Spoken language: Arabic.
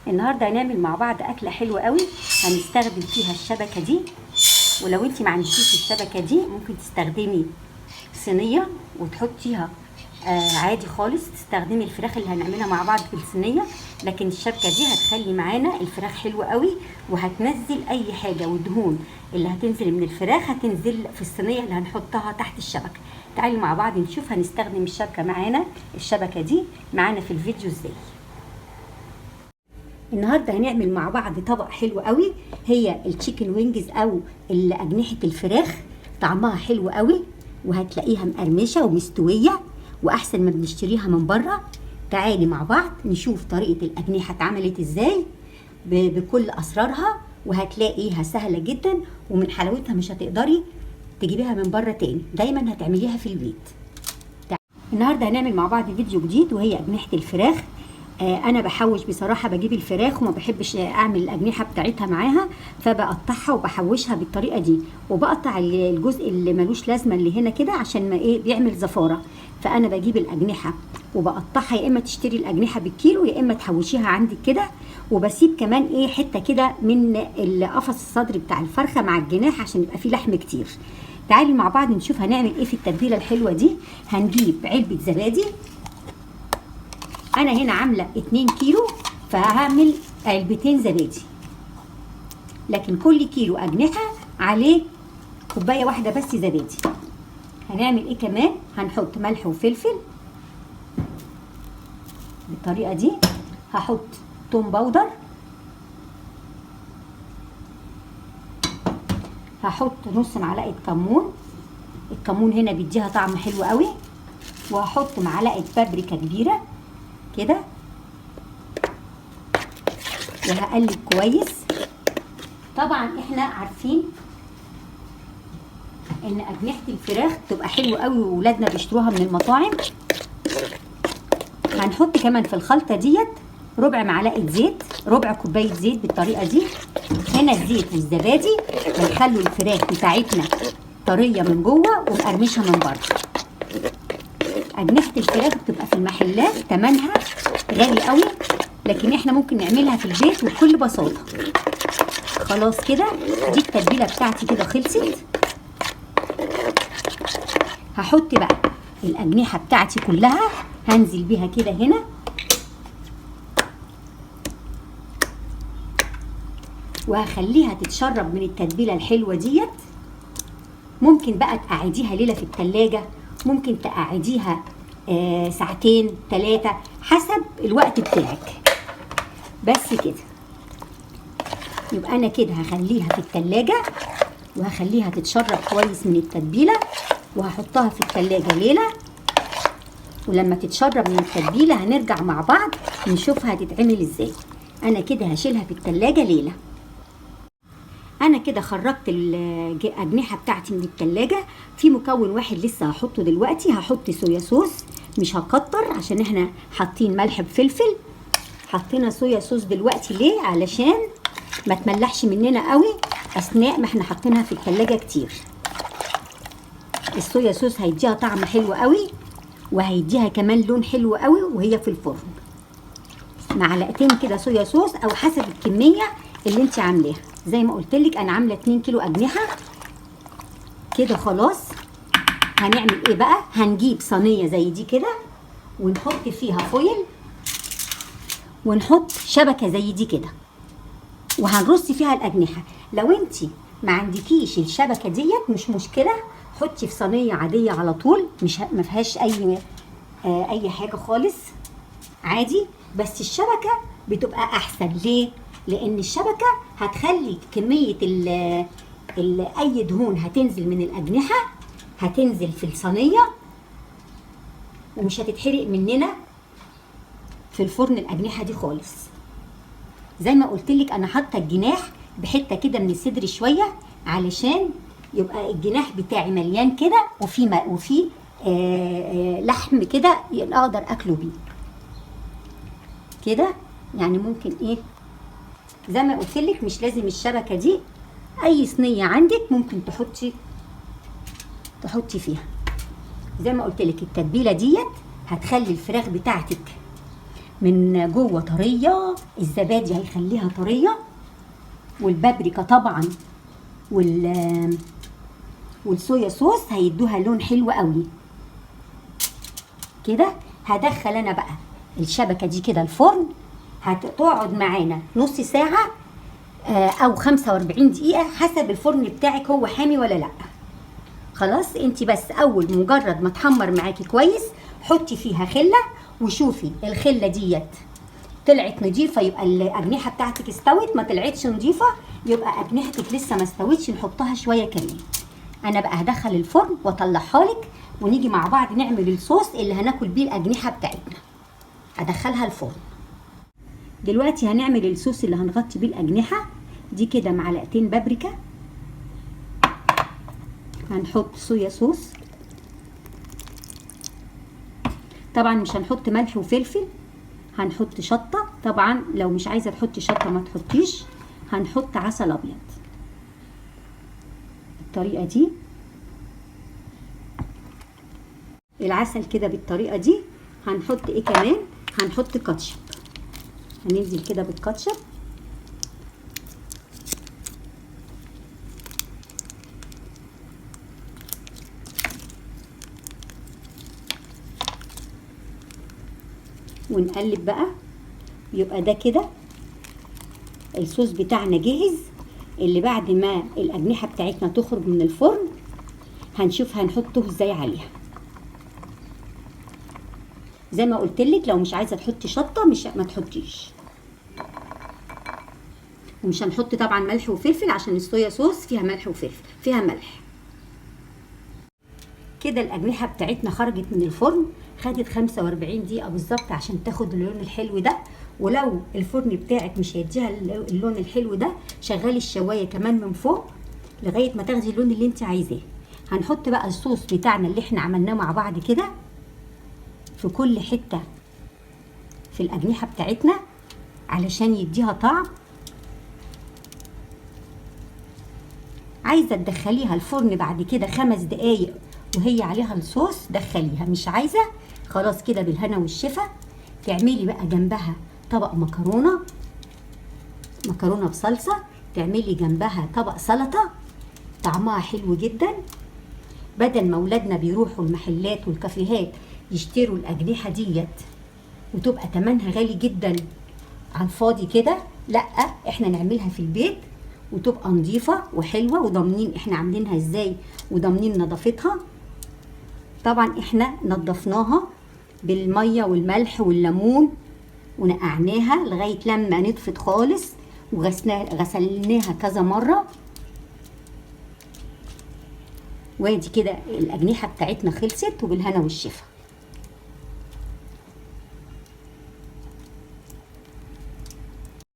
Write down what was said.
النهارده هنعمل مع بعض اكله حلوه قوي. هنستخدم فيها الشبكه دي، ولو انت ما عندكيش الشبكه دي ممكن تستخدمي صينيه وتحطيها عادي خالص. تستخدمي الفراخ اللي هنعملها مع بعض في الصينيه، لكن الشبكه دي هتخلي معانا الفراخ حلوه قوي، وهتنزل اي حاجه والدهون اللي هتنزل من الفراخ هتنزل في الصينيه اللي هنحطها تحت الشبكه. تعالوا مع بعض نشوف هنستخدم الشبكه معانا، الشبكه دي معانا في الفيديو ازاي. النهارده هنعمل مع بعض طبق حلو قوي، هي التشيكن وينجز او اجنحه الفراخ. طعمها حلو قوي وهتلاقيها مقرمشه ومستويه واحسن ما بنشتريها من بره. تعالي مع بعض نشوف طريقه الاجنحه اتعملت ازاي بكل اسرارها، وهتلاقيها سهله جدا، ومن حلاوتها مش هتقدري تجيبيها من بره تاني، دايما هتعمليها في البيت. النهارده هنعمل مع بعض فيديو جديد وهي اجنحه الفراخ. انا بحوش بصراحه، بجيب الفراخ وما بحبش اعمل الاجنحه بتاعتها معاها، فبقطعها وبحوشها بالطريقه دي، وبقطع الجزء اللي ملوش لازمه اللي هنا كده عشان ما بيعمل زفاره. فانا بجيب الاجنحه وبقطعها، يا اما تشتري الاجنحه بالكيلو يا اما تحوشيها عندك كده. وبسيب كمان حته كده من قفص الصدر بتاع الفرخه مع الجناح عشان يبقى فيه لحم كتير. تعالي مع بعض نشوف هنعمل ايه في التتبيله الحلوه دي. هنجيب علبه زبادي، انا هنا عامله 2 كيلو فهعمل علبتين زبادي، لكن كل كيلو اجنحه عليه كوبايه واحده بس زبادي. هنعمل ايه كمان؟ هنحط ملح وفلفل بالطريقه دي. هحط توم باودر، هحط نص معلقه كمون، الكمون هنا بيديها طعم حلو قوي، وهحط معلقه بابريكا كبيره كده، وهقلب كويس. طبعا احنا عارفين ان اجنحه الفراخ بتبقى حلوه قوي وولادنا بيشتروها من المطاعم. هنحط كمان في الخلطه ديت ربع معلقه زيت، ربع كوبايه زيت بالطريقه دي. هنا الزيت والزبادي هيخلوا الفراخ بتاعتنا طريه من جوه ومقرمشه من بره. اجنحه الفراخ بتبقى في المحلات ثمنها غالي قوي، لكن احنا ممكن نعملها في البيت وبكل بساطه. خلاص كده دي التتبيله بتاعتي كده خلصت. هحط بقى الاجنحه بتاعتي كلها، هنزل بيها كده هنا، وهخليها تتشرب من التتبيله الحلوه ديت. ممكن بقى تقعديها ليله في التلاجة، ممكن تقعديها ساعتين 3 حسب الوقت بتاعك. بس كده يبقى انا كده هخليها في التلاجة وهخليها تتشرب كويس من التتبيله، وهحطها في التلاجة ليله، ولما تتشرب من التتبيله هنرجع مع بعض نشوفها هتتعمل ازاي. انا كده هشيلها في التلاجة ليله. انا كده خرجت الاجنحه بتاعتي من التلاجة. في مكون واحد لسه هحطه دلوقتي، هحط صويا صوص، مش هكتر عشان احنا حاطين ملح بفلفل. حطينا صويا صوص دلوقتي ليه؟ علشان ما تملحش مننا قوي اثناء ما احنا حاطينها في التلاجة كتير. الصويا صوص هيديها طعم حلو قوي، وهيديها كمان لون حلو قوي وهي في الفرن. معلقتين كده صويا صوص او حسب الكميه اللي انت عاملاها. زي ما قلت لك انا عامله 2 كيلو اجنحه كده. خلاص هنعمل ايه بقى؟ هنجيب صينيه زي دي كده ونحط فيها فويل، ونحط شبكه زي دي كده، وهنرص فيها الاجنحه. لو انت ما عندكيش الشبكه ديت مش مشكله، حطي في صينيه عاديه على طول، مش ما فيهاش اي حاجه خالص عادي. بس الشبكه بتبقى احسن. ليه؟ لان الشبكه هتخلي كميه اي دهون هتنزل من الاجنحه هتنزل في الصينيه، ومش هتتحرق مننا في الفرن الاجنحه دي خالص. زي ما قلت لك انا حاطه الجناح بحته كده من الصدر شويه، علشان يبقى الجناح بتاعي مليان كده، وفي لحم كده اقدر اكله بيه كده. يعني ممكن زي ما قلت لك مش لازم الشبكه دي، اي صينيه عندك ممكن تحطي فيها. زي ما قلت لك التتبيله ديت هتخلي الفراخ بتاعتك من جوه طريه، الزبادي هيخليها طريه، والبابريكا طبعا والصويا صوص هيدوها لون حلو قوي كده. هدخل انا بقى الشبكه دي كده الفرن، هتقعد معانا نص ساعه او 45 دقيقه حسب الفرن بتاعك هو حامي ولا لا. خلاص انت بس اول مجرد ما تحمر معاكي كويس حطي فيها خله، وشوفي الخله ديت طلعت نضيفه يبقى الاجنحه بتاعتك استوت، ما طلعتش نضيفه يبقى اجنحتك لسه ما استوتش، نحطها شويه كمان. انا بقى هدخل الفرن واطلعها لك، ونيجي مع بعض نعمل الصوص اللي هناكل بيه الاجنحه بتاعتنا. ادخلها الفرن. دلوقتي هنعمل الصوص اللي هنغطي بيه الاجنحه دي كده. معلقتين بابريكا، هنحط صويا صوص، طبعا مش هنحط ملح وفلفل، هنحط شطه، طبعا لو مش عايزه تحطي شطه ما تحطيش. هنحط عسل ابيض بالطريقه دي، العسل كده بالطريقه دي. هنحط ايه كمان؟ هنحط كاتشب، هننزل كده بالكاتشب ونقلب بقى. يبقى ده كده الصوص بتاعنا جاهز. اللي بعد ما الاجنحه بتاعتنا تخرج من الفرن هنشوف هنحطه ازاي عليها. زي ما قلت لك لو مش عايزه تحطي شطه ما تحطيش، ومش هنحط طبعا ملح وفلفل عشان الصويا صوص فيها ملح وفلفل، فيها ملح. كده الاجنحه بتاعتنا خرجت من الفرن، خدت 45 دقيقه بالظبط عشان تاخد اللون الحلو ده. ولو الفرن بتاعك مش هيديها اللون الحلو ده، شغلي الشوايه كمان من فوق لغايه ما تاخدي اللون اللي انت عايزاه. هنحط بقى الصوص بتاعنا اللي احنا عملناه مع بعض كده في كل حته في الاجنحه بتاعتنا علشان يديها طعم. عايزه تدخليها الفرن بعد كده 5 دقايق وهي عليها الصوص دخليها، مش عايزه خلاص كده بالهنا والشفا. تعملي بقى جنبها طبق مكرونه بصلصه، تعملي جنبها طبق سلطه، طعمها حلو جدا. بدل ما اولادنا بيروحوا المحلات والكافيهات يشتروا الاجنحه ديت وتبقى تمنها غالي جدا على الفاضي كده، لا احنا نعملها في البيت وتبقى نظيفه وحلوه وضامنين احنا عاملينها ازاي وضامنين نظافتها. طبعا احنا نضفناها بالميه والملح والليمون ونقعناها لغايه لما نطفت خالص، وغسلناها كذا مره. وادي كده الاجنحه بتاعتنا خلصت، وبالهنا والشفا.